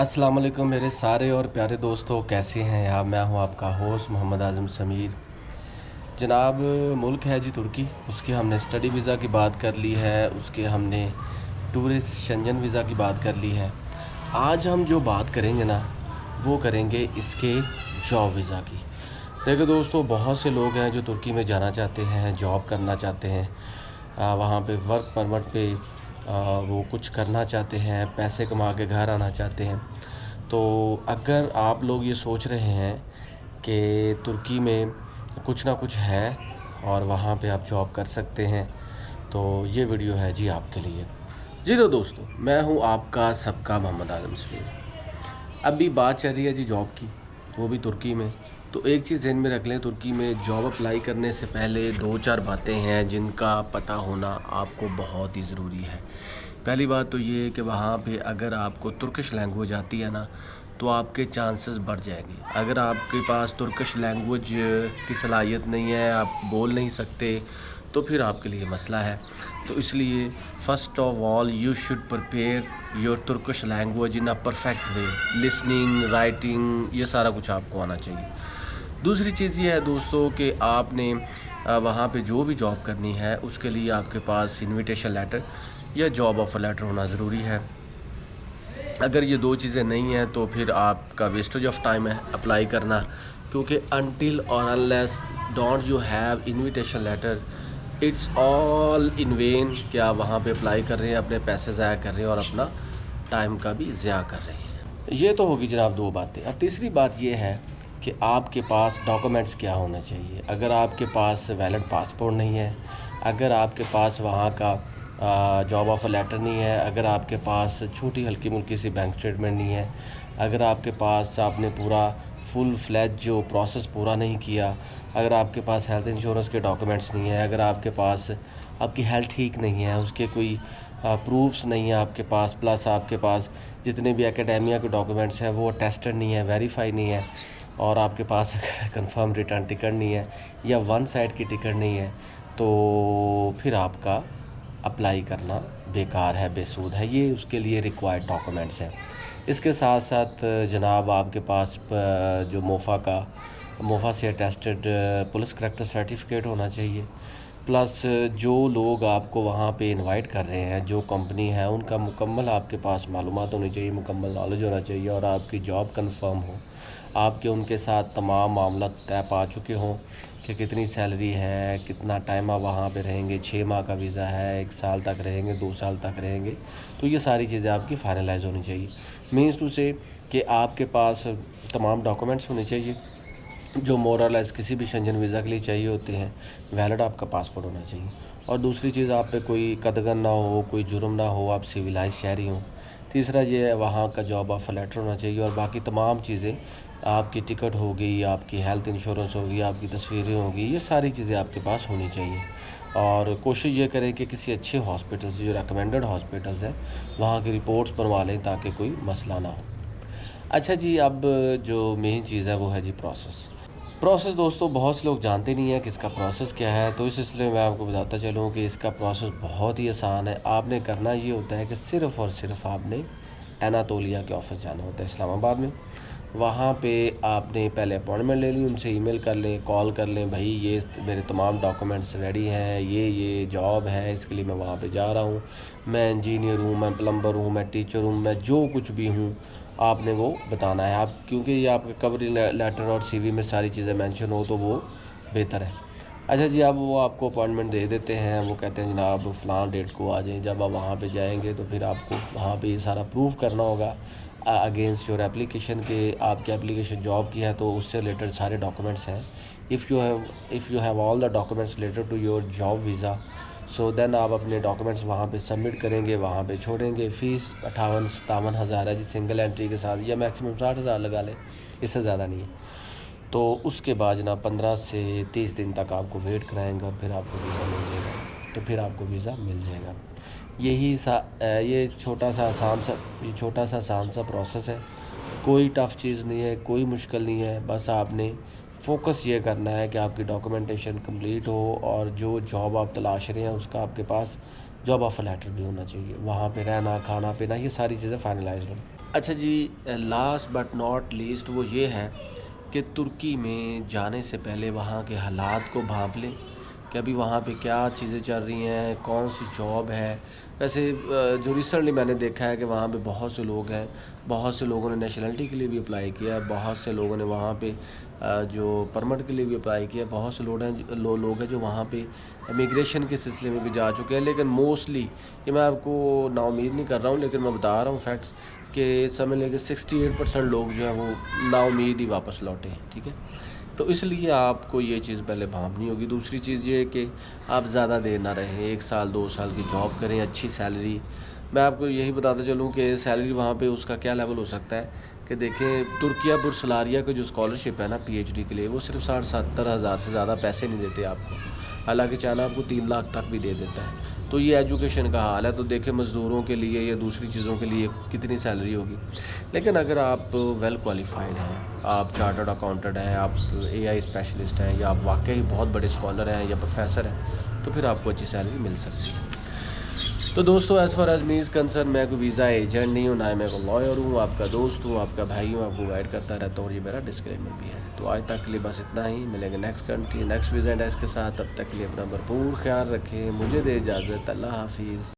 अस्सलाम वालेकुम मेरे सारे और प्यारे दोस्तों, कैसे हैं आप। मैं हूं आपका होस्ट मोहम्मद आज़म समीर। जनाब, मुल्क है जी तुर्की। उसके हमने स्टडी वीज़ा की बात कर ली है, उसके हमने टूरिस्ट शेंजन वीज़ा की बात कर ली है। आज हम जो बात करेंगे ना, वो करेंगे इसके जॉब वीज़ा की। देखो दोस्तों, बहुत से लोग हैं जो तुर्की में जाना चाहते हैं, जॉब करना चाहते हैं, वहाँ पे वर्क परमिट पे वो कुछ करना चाहते हैं, पैसे कमा के घर आना चाहते हैं। तो अगर आप लोग ये सोच रहे हैं कि तुर्की में कुछ ना कुछ है और वहाँ पे आप जॉब कर सकते हैं, तो ये वीडियो है जी आपके लिए। जी तो दोस्तों, मैं हूँ आपका सबका मोहम्मद आज़म समीर। अभी बात चल रही है जी जॉब की, वो भी तुर्की में। तो एक चीज़ ज़हन में रख लें, तुर्की में जॉब अप्लाई करने से पहले 2-4 बातें हैं जिनका पता होना आपको बहुत ही ज़रूरी है। पहली बात तो ये है कि वहाँ पे अगर आपको तुर्किश लैंग्वेज आती है ना, तो आपके चांसेस बढ़ जाएंगे। अगर आपके पास तुर्किश लैंग्वेज की सलाहियत नहीं है, आप बोल नहीं सकते, तो फिर आपके लिए मसला है। तो इसलिए first of all you should prepare your Turkish language in a perfect way. Listening, writing, ये सारा कुछ आपको आना चाहिए। दूसरी चीज़ ये है दोस्तों कि आपने वहाँ पे जो भी जॉब करनी है उसके लिए आपके पास इनविटेशन लेटर या जॉब ऑफ़र लेटर होना ज़रूरी है। अगर ये दो चीज़ें नहीं हैं तो फिर आपका वेस्टेज ऑफ टाइम है अप्लाई करना, क्योंकि अनटिल और unless don't you have invitation letter, it's all in vain कि आप वहाँ पे अप्लाई कर रहे हैं, अपने पैसे ज़ाया कर रहे हैं और अपना टाइम का भी ज़ाया कर रहे हैं। ये तो होगी जनाब दो बातें। अब तीसरी बात ये है कि आपके पास डॉक्यूमेंट्स क्या होना चाहिए। अगर आपके पास वैलिड पासपोर्ट नहीं है, अगर आपके पास वहाँ का जॉब ऑफ़र लेटर नहीं है, अगर आपके पास छोटी हल्की मुल्की सी बैंक स्टेटमेंट नहीं है, अगर आपके पास आपने पूरा फुल फ्लैज जो प्रोसेस पूरा नहीं किया, अगर आपके पास हेल्थ इंश्योरेंस के डॉक्यूमेंट्स नहीं है, अगर आपके पास आपकी हेल्थ ठीक नहीं है, उसके कोई प्रूफ्स नहीं है आपके पास, प्लस आपके पास जितने भी एकेडेमिया के डॉक्यूमेंट्स हैं वो अटेस्टेड नहीं है, वेरीफाई नहीं है, और आपके पास कंफर्म रिटर्न टिकट नहीं है या वन साइड की टिकट नहीं है, तो फिर आपका अप्लाई करना बेकार है, बेसूद है। ये उसके लिए रिक्वायर्ड डॉक्यूमेंट्स हैं। इसके साथ साथ जनाब आपके पास जो मोफ़ा से अटेस्टेड पुलिस करैक्टर सर्टिफिकेट होना चाहिए। प्लस जो लोग आपको वहाँ पे इनवाइट कर रहे हैं, जो कंपनी है, उनका मुकम्मल आपके पास मालूमात होनी चाहिए, मुकम्मल नॉलेज होना चाहिए और आपकी जॉब कंफर्म हो। आपके उनके साथ तमाम मामला तय पा चुके हों कि कितनी सैलरी है, कितना टाइम आप वहाँ पे रहेंगे, 6 माह का वीज़ा है, 1 साल तक रहेंगे, 2 साल तक रहेंगे, तो ये सारी चीज़ें आपकी फाइनलाइज होनी चाहिए। मीन्स टू से कि आपके पास तमाम डॉक्यूमेंट्स होने चाहिए जो मोर और लेस किसी भी शेंजन वीज़ा के लिए चाहिए होते हैं। वैलिड आपका पासपोर्ट होना चाहिए और दूसरी चीज़, आप पे कोई कदगन ना हो, कोई जुर्म ना हो, आप सिविलाइज शहरी हों। तीसरा ये है, वहाँ का जॉब ऑफ़र लेटर होना चाहिए और बाकी तमाम चीज़ें, आपकी टिकट होगी, आपकी हेल्थ इंश्योरेंस होगी, आपकी तस्वीरें होगी, ये सारी चीज़ें आपके पास होनी चाहिए। और कोशिश ये करें कि किसी अच्छे हॉस्पिटल से, जो रेकमेंडेड हॉस्पिटल्स हैं, वहाँ की रिपोर्ट्स बनवा लें ताकि कोई मसला ना हो। अच्छा जी, अब जो मेन चीज़ है वो है जी प्रोसेस दोस्तों, बहुत से लोग जानते नहीं हैं कि इसका प्रोसेस क्या है, तो इस सिलसिले में मैं आपको बताता चलूँ कि इसका प्रोसेस बहुत ही आसान है। आपने करना ये होता है कि सिर्फ़ और सिर्फ आपने एनातोलिया के ऑफ़िस जाना होता है इस्लामाबाद में। वहाँ पे आपने पहले अपॉइंटमेंट ले ली, उनसे ईमेल कर लें, कॉल कर लें, भाई ये मेरे तमाम डॉक्यूमेंट्स रेडी हैं, ये जॉब है, इसके लिए मैं वहाँ पे जा रहा हूँ, मैं इंजीनियर हूँ, मैं प्लम्बर हूँ, मैं टीचर हूँ, मैं जो कुछ भी हूँ, आपने वो बताना है। आप क्योंकि ये आपके कवरिंग लेटर और सीवी में सारी चीज़ें मेंशन हो तो वो बेहतर है। अच्छा जी, अब वो आपको अपॉइंटमेंट दे देते हैं, वो कहते हैं जनाब फ़लाँ डेट को आ जाएँ। जब आप वहाँ पे जाएंगे तो फिर आपको वहाँ पे ये सारा प्रूफ करना होगा अगेंस्ट योर एप्लीकेशन के आपकी एप्लीकेशन जॉब की है, तो उससे रिलेटेड सारे डॉक्यूमेंट्स हैं। If you have all the documents related to your job visa, so then आप अपने डॉक्यूमेंट्स वहाँ पे सबमिट करेंगे, वहाँ पे छोड़ेंगे। फ़ीस 58-57 हज़ार है जी सिंगल एंट्री के साथ, या मैक्सिमम 60 हज़ार लगा लें, इससे ज़्यादा नहीं है। तो उसके बाद जनाब 15 से 30 दिन तक आपको वेट कराएंगे और फिर आपको वीज़ा मिल जाएगा, तो फिर आपको वीज़ा मिल जाएगा। ये छोटा सा आसान सा प्रोसेस है, कोई टफ़ चीज़ नहीं है, कोई मुश्किल नहीं है। बस आपने फ़ोकस ये करना है कि आपकी डॉक्यूमेंटेशन कंप्लीट हो और जो जॉब आप तलाश रहे हैं उसका आपके पास जॉब ऑफ़र लेटर भी होना चाहिए। वहाँ पे रहना, खाना पीना, ये सारी चीज़ें फाइनलाइज़ हो। अच्छा जी, लास्ट बट नॉट लीस्ट वो ये है कि तुर्की में जाने से पहले वहाँ के हालात को भांप लें कि अभी वहाँ पे क्या चीज़ें चल रही हैं, कौन सी जॉब है। वैसे जो रिसेंटली मैंने देखा है कि वहाँ पे बहुत से लोग हैं, बहुत से लोगों ने नेशनलिटी के लिए भी अप्लाई किया है, बहुत से लोगों ने वहाँ पे जो परमिट के लिए भी अप्लाई किया है, बहुत से लोग हैं जो वहाँ पे इमिग्रेशन के सिलसिले में भी जा चुके हैं। लेकिन मोस्टली ये मैं आपको नाउम्मीद नहीं कर रहा हूँ, लेकिन मैं बता रहा हूँ फैक्ट्स कि समझ लें कि 68% लोग जो हैं वो नाउम्मीद ही वापस लौटे हैं। ठीक है, तो इसलिए आपको ये चीज़ पहले भांपनी होगी। दूसरी चीज़ ये है कि आप ज़्यादा देर ना रहें, 1 साल 2 साल की जॉब करें, अच्छी सैलरी। मैं आपको यही बताता चलूँ कि सैलरी वहाँ पे उसका क्या लेवल हो सकता है कि देखें, तुर्किया बुर्सलारिया का जो स्कॉलरशिप है ना पीएचडी के लिए, वो सिर्फ 60-70 हज़ार से ज़्यादा पैसे नहीं देते आपको, हालांकि चाइना आपको 3 लाख तक भी दे देता है। तो ये एजुकेशन का हाल है। तो देखें मज़दूरों के लिए या दूसरी चीज़ों के लिए कितनी सैलरी होगी। लेकिन अगर आप वेल क्वालिफाइड हैं, आप चार्टर्ड अकाउंटेंट हैं, आप एआई स्पेशलिस्ट हैं, या आप वाकई बहुत बड़े स्कॉलर हैं या प्रोफेसर हैं, तो फिर आपको अच्छी सैलरी मिल सकती है। तो दोस्तों, as far as me is concern, मैं कोई वीज़ा एजेंट नहीं हूँ, ना ही मैं कोई लॉयर हूँ, आपका दोस्त हूँ, आपका भाई हूँ, आपको गाइड करता रहता हूँ, और ये मेरा डिस्क्लेमर भी है। तो आज तक के लिए बस इतना ही। मिलेंगे नेक्स्ट कंट्री नेक्स्ट वीज़ा इसके साथ। तब तक के लिए अपना भरपूर ख्याल रखें। मुझे दे इजाज़त। अल्लाह हाफिज़।